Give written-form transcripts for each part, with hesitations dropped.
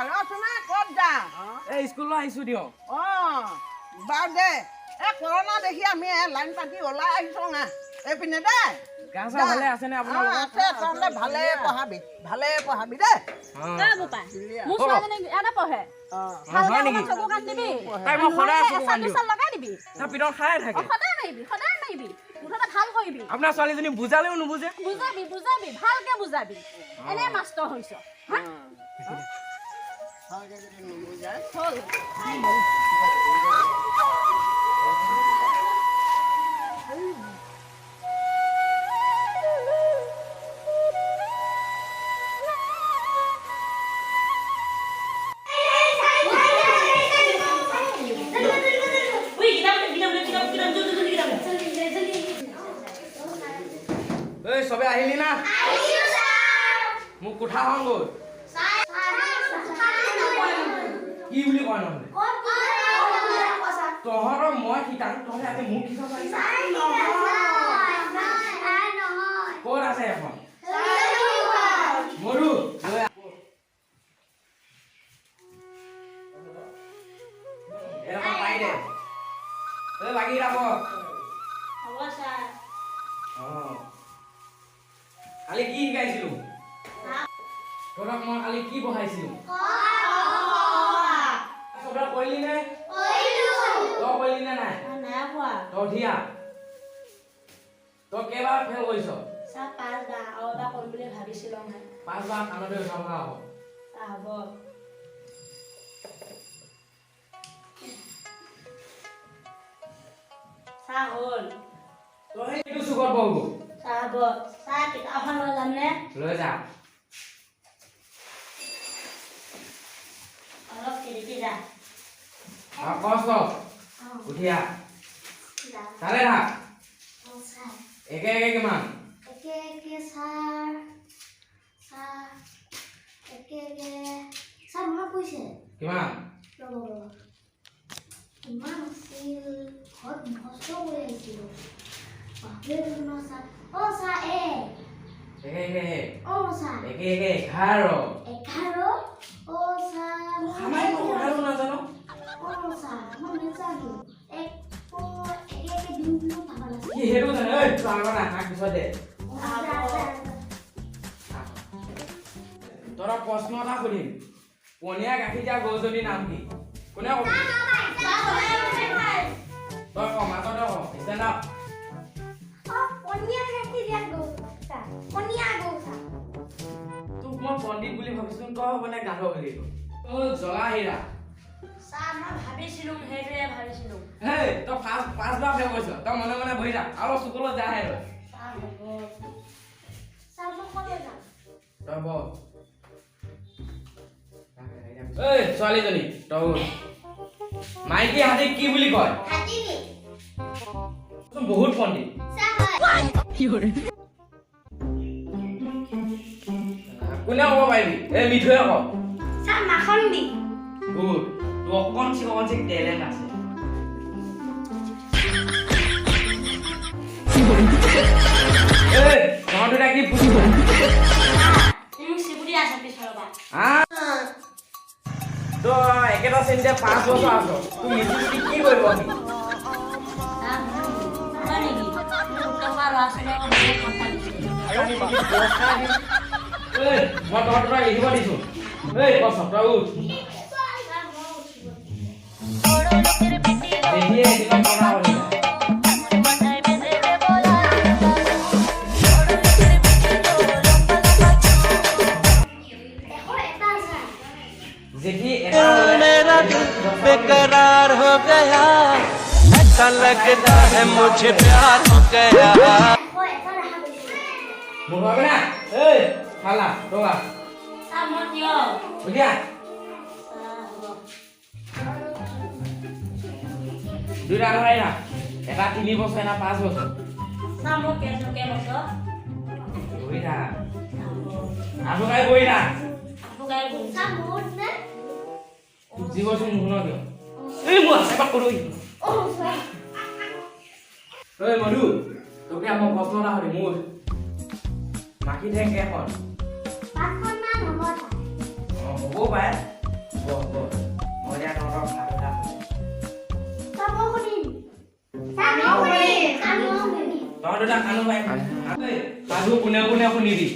ৰচনা ক'ত যা এই স্কুললৈ আহিছোঁ দিয়ক বাৰু দে কৰোণা দেখি আমি লাইন পাতি ওলাই আহিছোঁ না এইপিনে দে গা চা ভালে আছেনে আপোনাৰ আছে তহঁতে ভালে পঢ়াবি দেই মোৰ ছোৱালীজনী ইয়াতে পঢ়ে হয় নেকি চকু কাট দিবি তাই মই সদায় চকু কাট দিওঁ লগাই দিবি তাৰ পিতন খায়ে থাকে সদায় মাৰিবি মুঠতে ভাল কৰিবি আপোনাৰ ছোৱালীজনী বুজালেও নুবুজে বুজাবি ভালকে বুজাবি এনে মাষ্টৰ হৈছ হ'ল চবে আহিলি না মোক কোঠা হং গ'ল কি বুলি কয় নহ'লে তহঁতক মই শিকাম তহঁতে আজি মোক শিকাব পাৰিছ ক'ত আছে এখন মৰু এখন পাই দে তই বাকী ৰাখ কালি কি শিকাইছিলো তহঁতক মই কালি কি পঢ়াইছিলো চবে কৰিলি নে তই কৰিলি নে নাই তই ধিয়া তই কেইবাৰ ফেল কৰিছ 5বাৰ আৰু এবাৰ কৰিম বুলি ভাবিছিলো 5বাৰ কাণতে উঠাব হ'ব হ'ব চাহ হ'ল তই সেইটো চুকত বহব চাহ হ'ব চাহ কিতাপখন লৈ যাম নে লৈ যা অলপ খিৰিকী যা কষ্ট উঠিয়া চালে থাক একে একে কিমান কিমান একে একে একে একে 11 সামান্য কথাটো নাজানো কি সেইটো জানে ঐ তোৰ আগত আহাৰ পিছত দে তৰা প্ৰশ্ন এটা সুধিম পনীয়া গাখীৰ দিয়া গৰুজনীৰ নাম কি কোনে ক'ব তই ক মাজতে ক ষ্টেণ্ড আপ তোক মই পণ্ডিত বুলি ভাবিছো তই হ'ব নে গাধ বুলি তই জ্বলা হীৰা ভাবিছিলো সেইটোৱে ভাবিছিলো হেই তই 5বাৰ ফেল কৰিছ তই মনে মনে বহি থাক আৰু চুকলত যাহে তই বহ ঐ ছোৱালীজনী তই মাইকী হাতীক কি বুলি কয় বহুত পণ্ডিত কোনে ক'ব পাৰিবি এই মিঠুৱে ক গুড তোৰ অকণচি টেলেণ্ট আছে তহঁত দুটা কি পুছিব তই একেটা শ্ৰেণীতে 5 বছৰ আছ তোৰ মিঠু কি কৰিব মই তহঁত লিখিব দিছো এই কষ্ট তই উঠ मेरा दिल बेकरार हो गया ऐसा लगता है मुझे प्यार हो गया मुझे ना ए खाला তোরা সামনে দিও বুঝিয়া দুইটা হয় না এটা 3 বছৰ এটা 5 বছৰ সামনে কে বছৰ বুঝিয়া আজো গাই বইরা গাই বইছা মোট নে জীবন মুহন দিও এই মই সেবা করই ও স্যার এই মধু তোকে আমার প্রশ্ন না হলি মোর মাকি ঠেং কেখন পাঁচখন মান হ'ব হ'ব পায় মই এতিয়া তহঁতৰ কথা এটা তহঁত দুটা কাণো পাই সাধু কোনে কোনে শুনিবি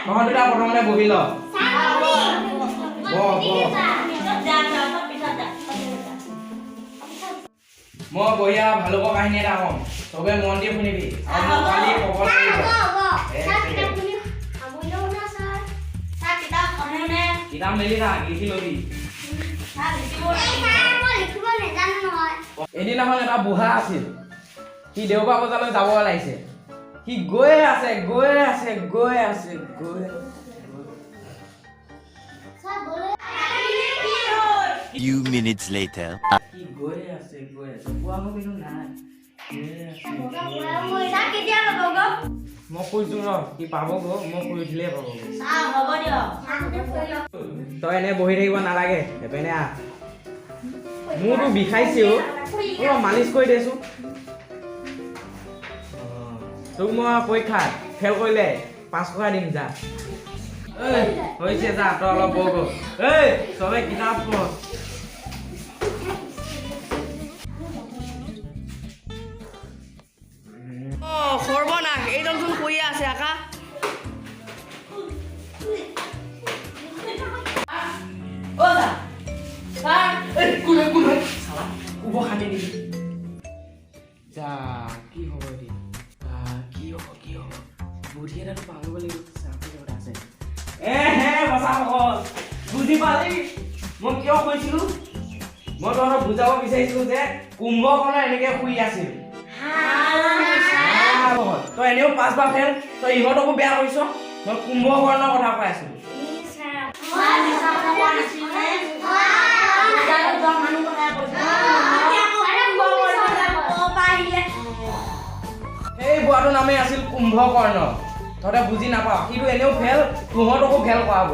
তহঁত দুটা প্ৰথমতে বহি ল মই বঢ়িয়া ভালুকৰ কাহিনী এটা ক'ম চবে মন দি শুনিবি আৰু মোক কালি খবৰ কিতাপ মেলি না লিখি লবি এদিনাখন এটা বুঢ়া আছিল সি দেওবাৰ বজাৰলৈ যাব ওলাইছে সি গৈ আছে Few minutes later. সি গৈ আছে পোৱা কিন্তু নাই মই কৈছো ন সি পাবগৈ মই কৈ দিলেই পাবগৈ তই এনে বহি থাকিব নালাগে এপিনে আহ মোৰতো বিষাইছেও অলপ মালিচ কৰি দেচোন তোক মই পৰীক্ষাত ফেল কৰিলে 5 টকা দিম যা হৈছে যা তই অলপ বহ চবে কিতাপ পঢ় সৰ্বনাশ এইডালচোন শুই আছে আকা যা কি হ'ব এতিয়া কি হ'ব বুদ্ধি এটাতো পাব লাগিব আছে বুজি পালি মই কিয় কৈছিলো মই তহঁতক বুজাব বিচাৰিছিলো যে কুম্ভকৰ্ণ এনেকে শুই আছিল তই এনেও 5 বাৰ ফেল তই ইহঁতকো বেয়া কৰিছ মই কুম্ভকৰ্ণৰ কথা কৈ আছিলো এই বুঢ়াটোৰ নামেই আছিল কুম্ভকৰ্ণ তহঁতে বুজি নাপাৱ সিটো এনেও ফেল তহঁতকো ফেল কৰাব